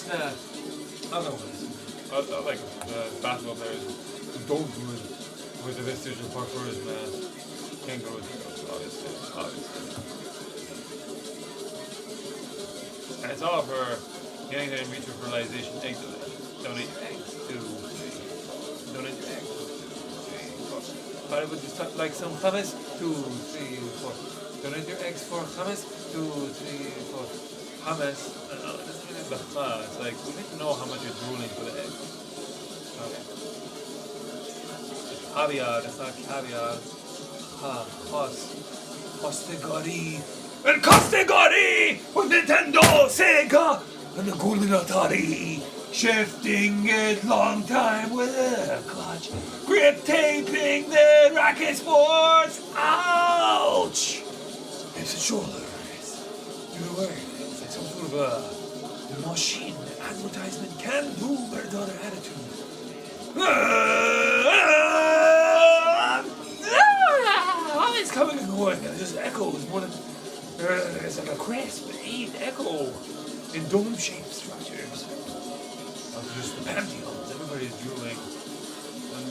Nah. Otherwise, like basketball players don't do it with the vestigial parkours, man. Can't go with it, obviously. And it's all for getting there in vitro fertilization, egg donation. Donate your eggs to donate your eggs. 2, 3, 4. But it would just like some hummus. 2, 3, 4. Donate your eggs for hummus. 2, 3, 4. Hummus. It's like we need to know how much you're drooling for the egg. Okay. Caviar, that's not caviar. Costegori. And Costegori with Nintendo, Sega, and the Golden Atari. Shifting it long time with a clutch. Grip taping the racket sports. Ouch! It's a shoulder race. You're worried. It's like some sort of a machine advertisement can do better than other attitude. It's coming and going, and it just echoes more than it's like a crisp, echo in dome-shaped structures. Of just the pantheons, everybody's drooling and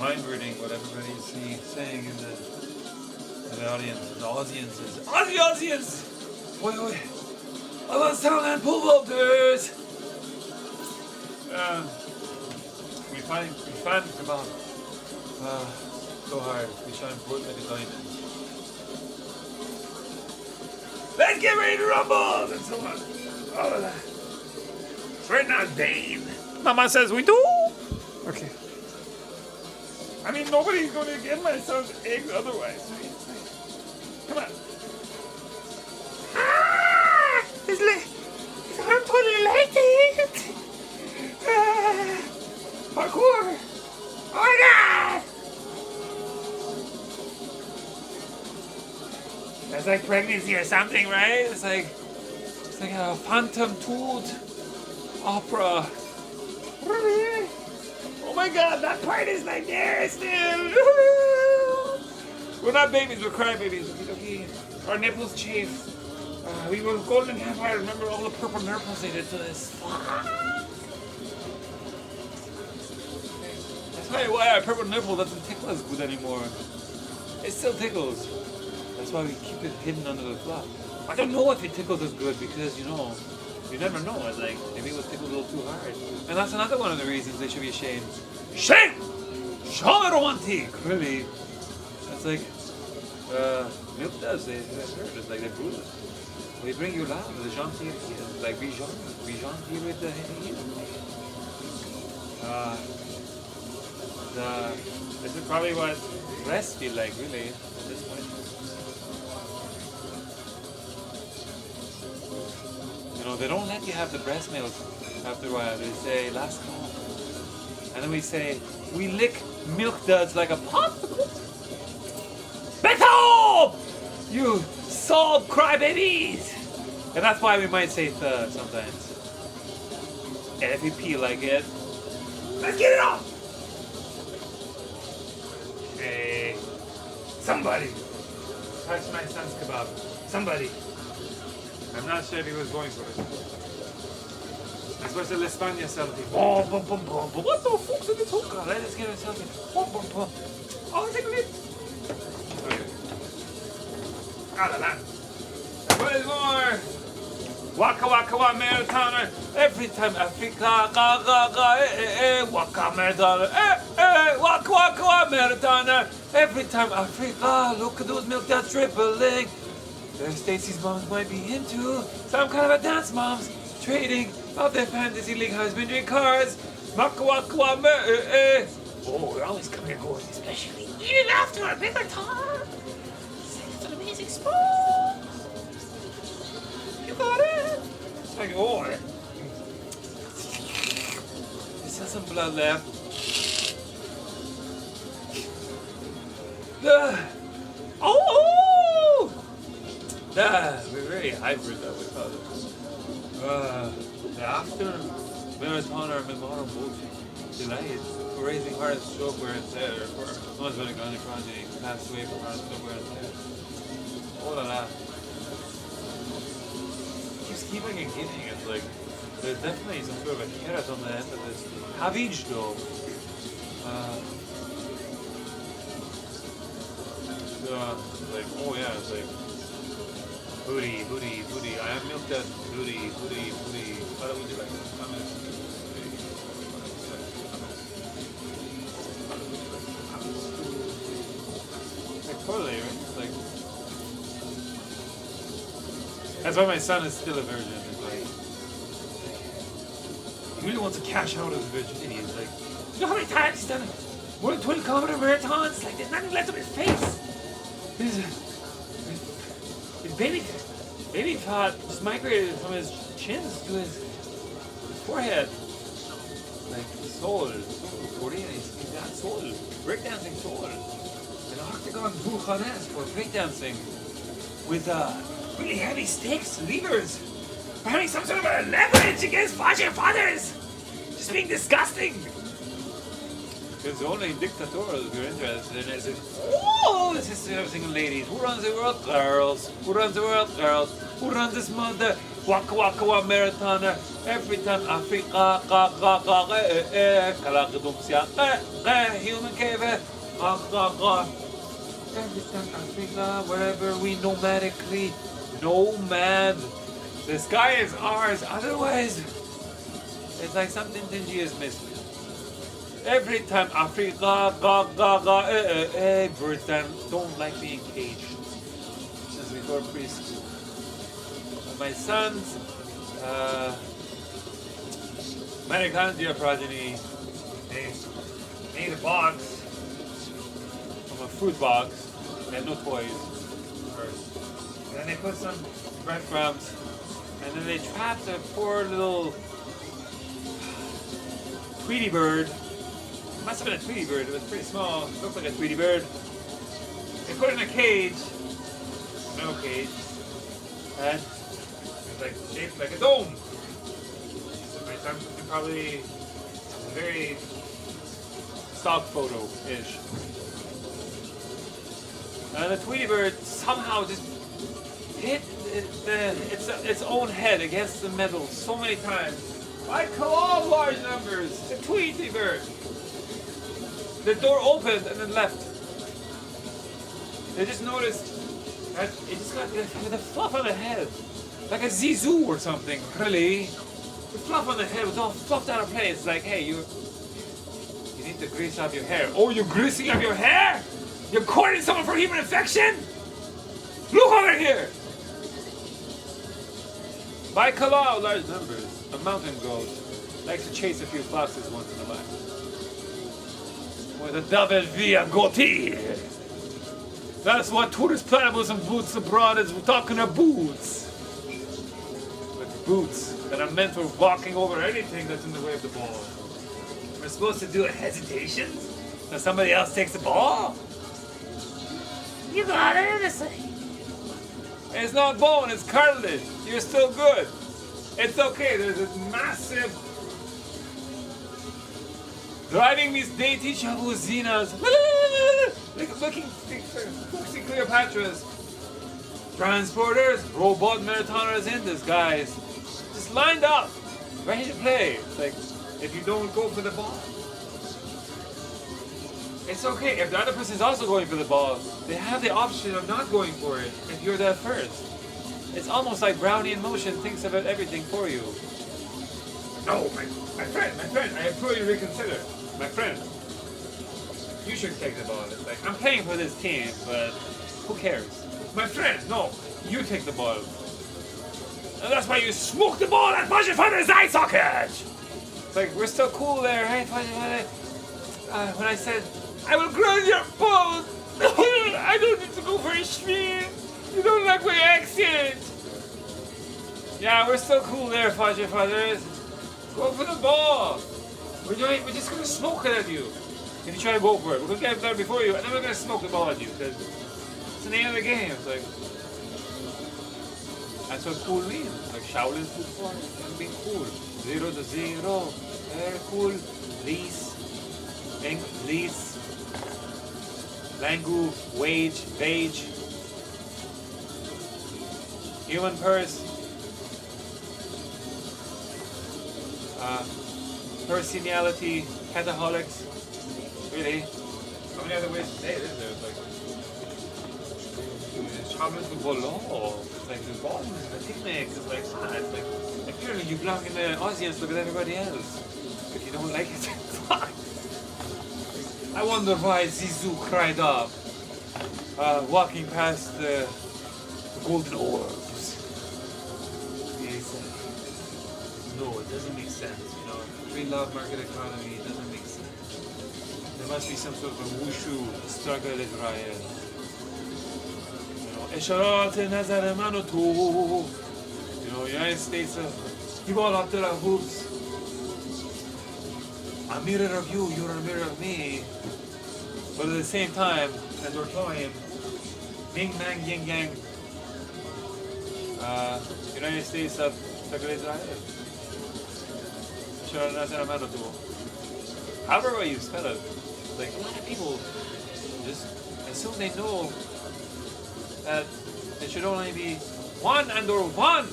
mind-reading what everybody's saying in the audience, the audiences. Audience! Wait. I want Soundland pull voters! We find kebab so hard. We shine forth like a diamond. Let's get ready to rumble! And so on. All of that. We're not Dane. Mama says we do. Okay. I mean, nobody's going to give my son's eggs otherwise. Come on. His arm totally late. Parkour. Oh my god. That's like pregnancy or something, right? It's like a phantom tooth opera. Oh my god, that part is like there still. We're not babies, we're crybabies. Okay. Our nipples chafe. We were golden vampire. Remember all the purple nipples they did to this. That's why our purple nipple doesn't tickle as good anymore. It still tickles. That's why we keep it hidden under the fluff. I don't know if it tickles as good because, you know, you never know. It's like, maybe it was tickled a little too hard. And that's another one of the reasons they should be ashamed. Shame! Romantic! Really? That's like, milk does. They hurt. It's like they bruise it. They bring you love. The gentil here. Like, be gentil with the heel. This is probably what breasts feel like, really, at this point. You know, they don't let you have the breast milk after a while. They say, last call. And then we say, we lick milk duds like a popsicle. Beto! You sob crybabies! And that's why we might say sometimes. And if you pee like it, let's get it off! Hey, somebody touch my son's kebab. Somebody. I'm not sure if he was going for it. I suppose the L'Espagne selfie. What the fuck's in this hookah? Let's get a selfie. Oh, take a look. Okay. What is more? Waka waka wa marathoner. Every time Africa ga ga ga waka marathoner. Waka waka wa marathoner. Every time Africa, look at those milk duds dribbling. Their Stacy's moms might be into some kind of a dance moms trading of their fantasy league husbandry cars. Waka waka wa Oh, we're always coming and going, especially even after a bigger time. It's an amazing sport. You got it. Like, oh, there's still some blood left. We're very hybrid, that we call it. The after marathoner memorial bullshit. Delayed for raising heart and stroke where it's there, for someone's going to go progeny, passed away from heart and stroke where it's there. Oh la la. Keeps keeping and giving. It's like, There's definitely some sort of a carrot on the end of this. Havij though. Like, oh yeah, it's like booty. I have milked that booty. What would you like? Like totally, right? It's like that's why my son is still a virgin. It's like he really wants to cash out his virginity. It's like, you know how many times he's done it? More than 20-kilometer marathons? Like there's nothing left on his face. His baby fat just migrated from his chins to his forehead. Like soul. 40 and he's got soul. Breakdancing soul. An octagon buchanes for breakdancing with really heavy sticks, levers. For having some sort of a leverage against fathers. Just being disgusting. Because only dictatorial we're interested in is, oh, this is single ladies. Who runs the world? Girls. Who runs the world? Girls. Who runs this mother? Waka waka wa marathoner. Every time Africa, human cave, every time Africa, wherever we nomadically nomad. The sky is ours, otherwise, it's like something dingy is missing. Every time Africa, birds don't like being caged. Since before preschool. My sons, mitochondria progeny, they made a box from a fruit box. They had no toys first. And then they put some breadcrumbs, and then they trapped a poor little Tweety bird. It must have been a Tweety bird. It was pretty small. It looked like a Tweety bird. They put it in a cage. No cage. And it was like shaped like a dome. So my son took probably a very stock photo-ish. And the Tweety bird somehow just hit its own head against the metal so many times. I call large numbers. The Tweety bird. The door opened and then left. They just noticed that it just got with a fluff on the head. Like a Zizou or something, really. The fluff on the head was all fluffed out of place. Like, hey, you need to grease up your hair. Oh, you're greasing up your hair? You're courting someone for human affection? Look over here! By Kalau, large numbers, a mountain goat likes to chase a few foxes once in a while. With a double via goatee. That's what tourist platypus and boots abroad is talking about boots. With boots that are meant for walking over anything that's in the way of the ball. We're supposed to do a hesitation? So somebody else takes the ball? You got it, it's not bone, it's cartilage. You're still good. It's okay, there's this massive driving these dainty chavuzinas, looking foxy Cleopatras, transporters, robot marathoners in disguise, just lined up, ready to play. It's like, if you don't go for the ball, it's okay. If the other person is also going for the ball, they have the option of not going for it if you're there first. It's almost like Brownie in motion thinks about everything for you. No, my friend, I approve you reconsider. My friend, you should take the ball. It's like, I'm playing for this team, but who cares? My friend, no, you take the ball. And that's why you smoke the ball at Fajer Father's eye socket! It's like, we're still cool there, right, Fajer Father? When I said, I will grind your balls! I don't need to go for a stream! You don't like my accent! Yeah, we're still cool there, Fajer Father. Go for the ball! We're just gonna smoke it at you. If you try to go for it, we're gonna get there before you, and then we're gonna smoke the ball at you, because it's the name of the game. It's like, that's what cool means. Like Shaolin football, and being cool. 0 to 0, very cool. Lease, Langu, wage, human purse. Personality, pentaholics. Really? How many other ways to say it is there? It's like Shaolin football law. It's like the ball is the teammate. It's like it's like apparently you belong in the audience. Look at everybody else. If you don't like it, fuck. I wonder why Zizou cried up, walking past the golden orbs. He said, no, it doesn't make sense. You know, free love market economy, it doesn't make sense. There must be some sort of a wushu struggle Israel. You know, Esharat Nazar Manotu. You know, United States, people up to the hoops. A mirror of you, you're a mirror of me. But at the same time, as we're playing, Bing Bang Yang Yang, United States of Israel. However you spell it, like a lot of people just assume they know that it should only be one and or one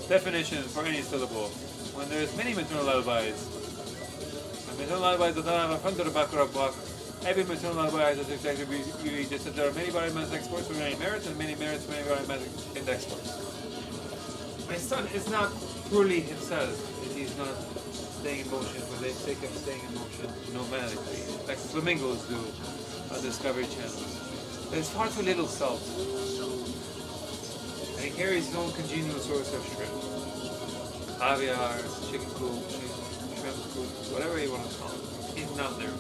definition for any syllable, when there's many maternal lullabies. Maternal lullabies that don't have a front or a back or a block. Every maternal lullaby has exactly we just said there are many variant exports with many merits and many merits, many variant index exports. My son is not purely himself if he's not staying in motion for the sake of staying in motion nomadically, like flamingos do on Discovery Channel. There's far too little salt. And he carries his own congenial source of shrimp. Caviar, chicken coop, shrimp coop, whatever you want to call it. He's not there.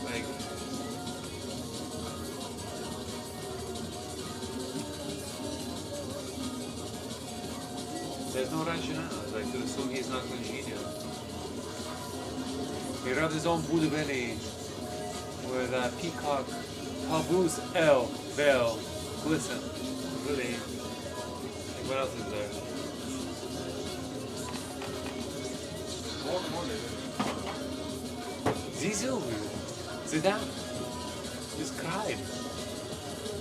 Like, there's no rationale, like to assume he's not congenial. He rubs his own Buddha belly with a peacock, Paboose L, Bell, glisten. Really, like what else is there? More. Zizou, Zidane, just cried.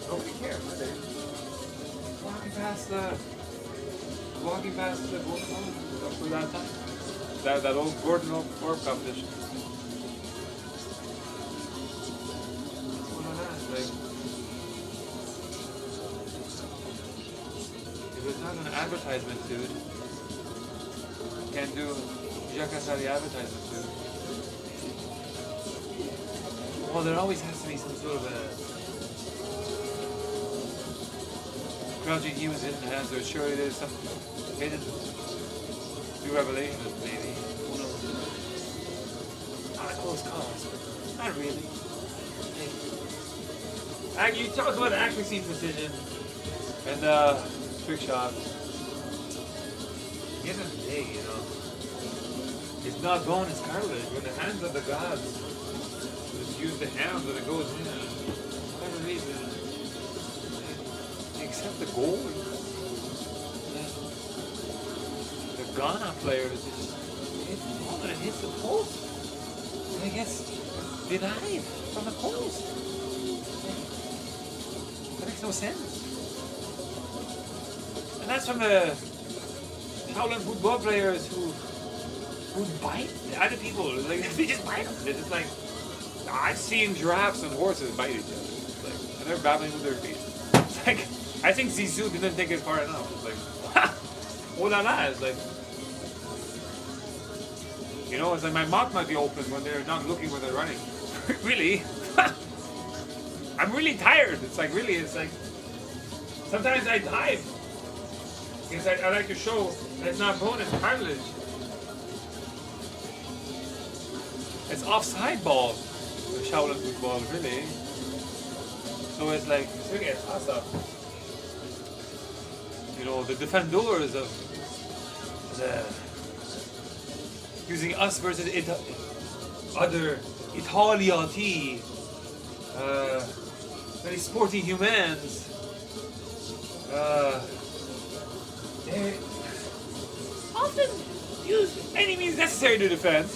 Nobody cared, did they? Walking past the Golden Orb for that time. That old Golden Orb competition. Like, if it's not an advertisement, dude, can't do Jacasari advertisement, dude. Well, there always has to be some sort of a crouching humans hidden hands, or surely there's some hidden new revelation, maybe. Who knows? Not a close cause, but not really. You talk about accuracy, precision, and trick shots. At the end of the day, you know, it's not bone, it's cartilage. When the hands of the gods just use the hands and it goes in, for whatever reason, they accept the gold. The Ghana players just hit the ball and it hits the post. And it gets denied from the post. That makes no sense. And that's from the Shaolin football players who bite other people. Like, they just bite them. They're just like, I've seen giraffes and horses bite each other. It's like, and they're battling with their feet. It's like, I think Zizou didn't take it far enough. It's like, oh la la. It's like, you know, it's like my mouth might be open when they're not looking when they're running. Really? I'm really tired. It's like, really, it's like, sometimes I dive. Because I like to show that it's not bone, it's cartilage. It's offside ball, the Shaolin football, really. So it's like, it's really a toss-up. You know, the defenders of the using us versus other Italiati, very sporty humans. They often use any means necessary to defend.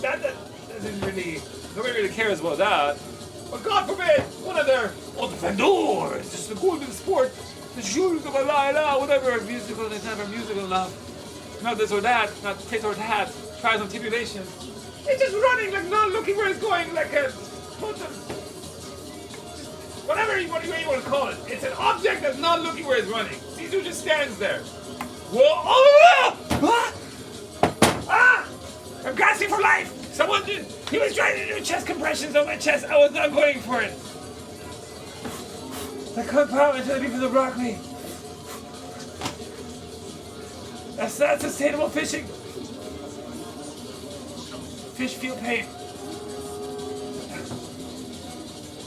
That doesn't really, nobody really cares about that. But God forbid, one of their defenders, just the golden sport, the shoes of a la whatever, musical, it's never musical enough. Not this or that, not tit or tat, trials and tribulations. It's just running, like not looking where it's going, like a whatever you want to call it. It's an object that's not looking where it's running. Caesar just stands there. Whoa! Oh! Ah! Ah! I'm gasping for life! Someone did. He was trying to do chest compressions on my chest. I was not going for it. I couldn't power until the people rock me. That's not sustainable fishing. Fish feel pain.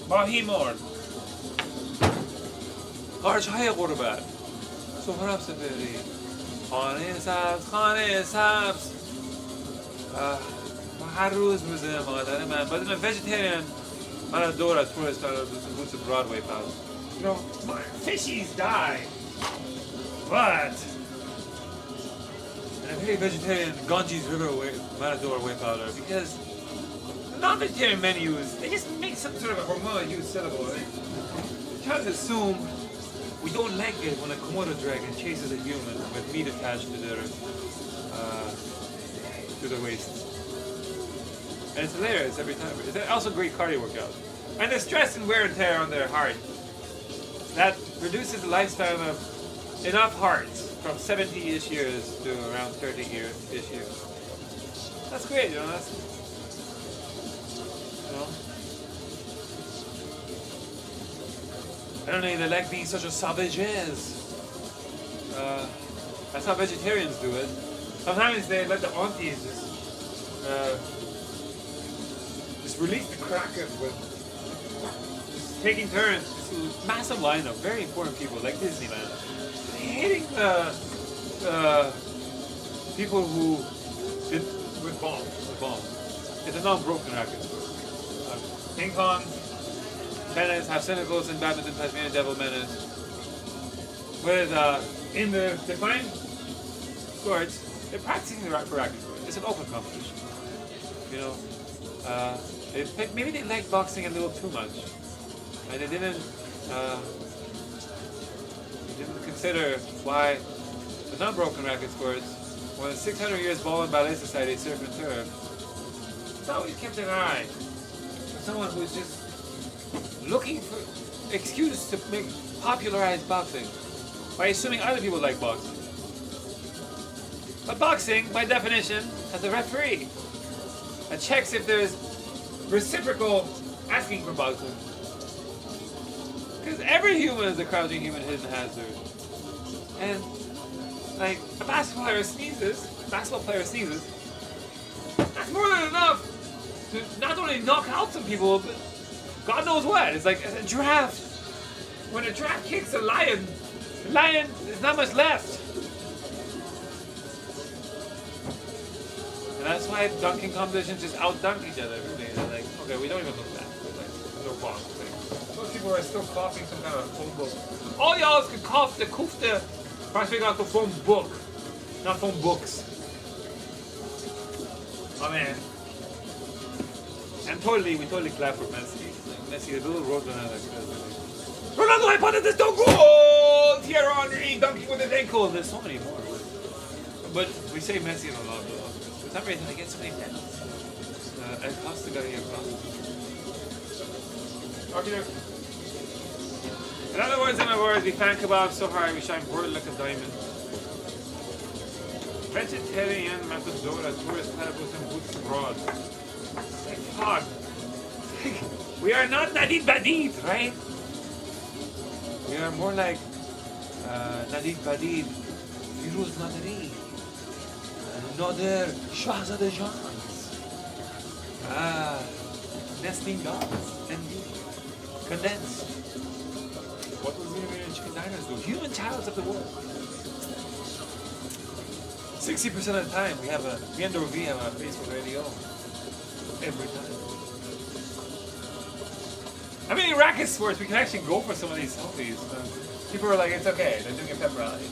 Mahimor. Arch high quarterback. So perhaps a very خانه سبز هر روز روزه مادر من but in a vegetarian من adore a tourist who's a Broadway pal. You know, my fishies die, but in a very vegetarian Ganges River Matador whey powder, because the non-vegetarian menus, they just make some sort of a hormonal use syllable, right? Try to assume we don't like it when a Komodo dragon chases a human with meat attached to their waist. And it's hilarious every time. It's also a great cardio workout. And the stress and wear and tear on their heart, that reduces the lifespan of enough hearts from 70-ish years to around 30-ish years. That's great, you know, that's, you know. Apparently they like being such a savages. That's how vegetarians do it. Sometimes they let the aunties just release the kraken with just taking turns. This massive lineup, very important people like Disneyland, hitting the people who did with bombs. It's a non-broken racket. Ping pong, tennis, have cynicals in badminton, Tasmanian devil menace. With in the defined sports, they're practicing the for racket sport. It's an open competition. You know, maybe they liked boxing a little too much, and they didn't consider why the non-broken racket sports, more than 600 years ball and ballet society, surf and turf, it's always kept an eye for someone who's just looking for excuse to popularize boxing by assuming other people like boxing. But boxing, by definition, has a referee that checks if there's reciprocal asking for boxing. Because every human is a crouching human hidden hazard. And like a basketball player sneezes, that's more than enough to not only knock out some people, but God knows what. It's like a giraffe. When a giraffe kicks a lion, the lion, there's not much left. And that's why dunking competitions just out-dunk each other. Really. They're like, okay, we don't even look back. Like, no problem. Those people are still coughing some kind of phone book. All y'all could cough the kufte, figure out the phone book, not phone books. Oh man. And we totally clap for Messi. Like, Messi, a little road runner. Ronaldo, I punted this, don't go! Thierry Henry dunking with his ankle. There's so many more. But we say Messi and Ronaldo. For some reason, they get so many medals. And Costa got here. Okay. In other words, we fan kebab so hard we shine bright like a diamond. Vegetarian matadora, tourist platypus and boots abroad. Like, fuck. We are not Nadid Badid, right? We are more like Nadid Badid, Firuz Nadari, Nader Shahzada Jans. Nesting dogs and condensed. What would we chicken diners do? Human childs of the world. 60% of the time we have a Facebook radio. Every time. I mean, in racket sports, we can actually go for some of these selfies. People are like, it's okay, they're doing a pep rally.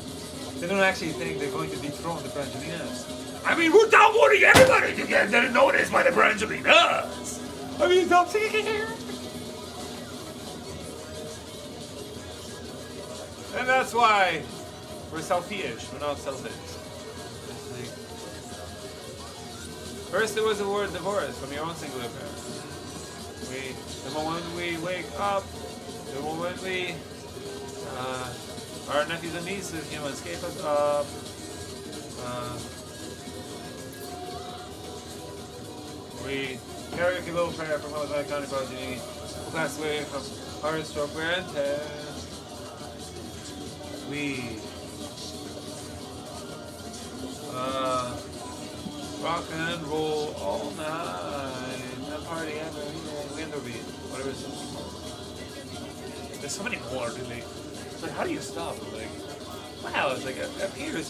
They don't actually think they're going to dethrone the Brangelinas. I mean, we're downvoting everybody to get noticed by the Brangelinas. I mean, stop singing here. And that's why we're selfish, we're not selfish. First there was the word divorce from your own singular parent. The moment we wake up, the moment we, our nephews and nieces, escape us up, we karaoke little prayer from our iconic progeny, who passed away from heart stroke, wear and tear. We rock and roll all night, and party every day, Winterbeat, whatever it's called. There's so many more, really. It's like, how do you stop? Like, wow, it's like, it appears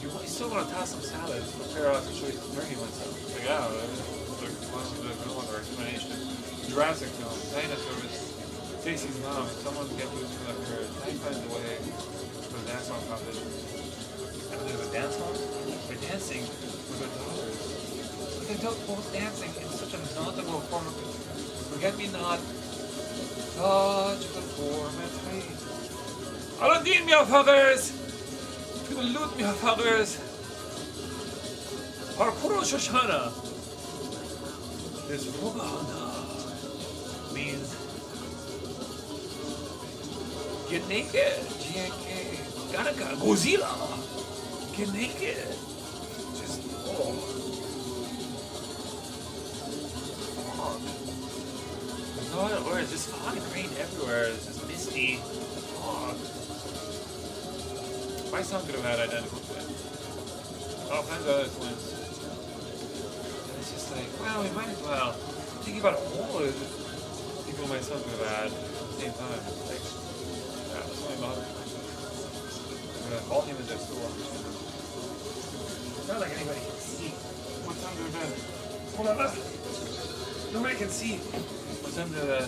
you still want to toss some salad, prepare out to show you turkey myself. Like, oh, like, no longer explanation. Jurassic film, dinosaurs, Stacy's mom, someone get loose from that bird. I find a way for the dance song competition. And there's a dance song? They're dancing with their daughters. But they're both dancing in such a notable form of forget-me-not. Such a conformity. Aladdin, me fuckers! To the loot, me fuckers! Parkour Shoshana. This Rogana means get naked. GNK. Ganaka. Godzilla. Get naked. Just, oh. Fog. There's no other words. Just fog and rain everywhere. It's just misty. Fog. My son could have had identical twins. All kinds of other twins. And it's just like, well, we might as well. I'm thinking about all of the people my son could have had at the same time. Like, yeah, that's my mother. All humans are still on. It's not like anybody can see what's under the. Hold on, nobody can see what's under the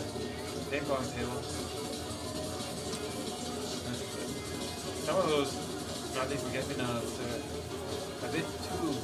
ping pong table. Some of those, not they forget me now, a bit too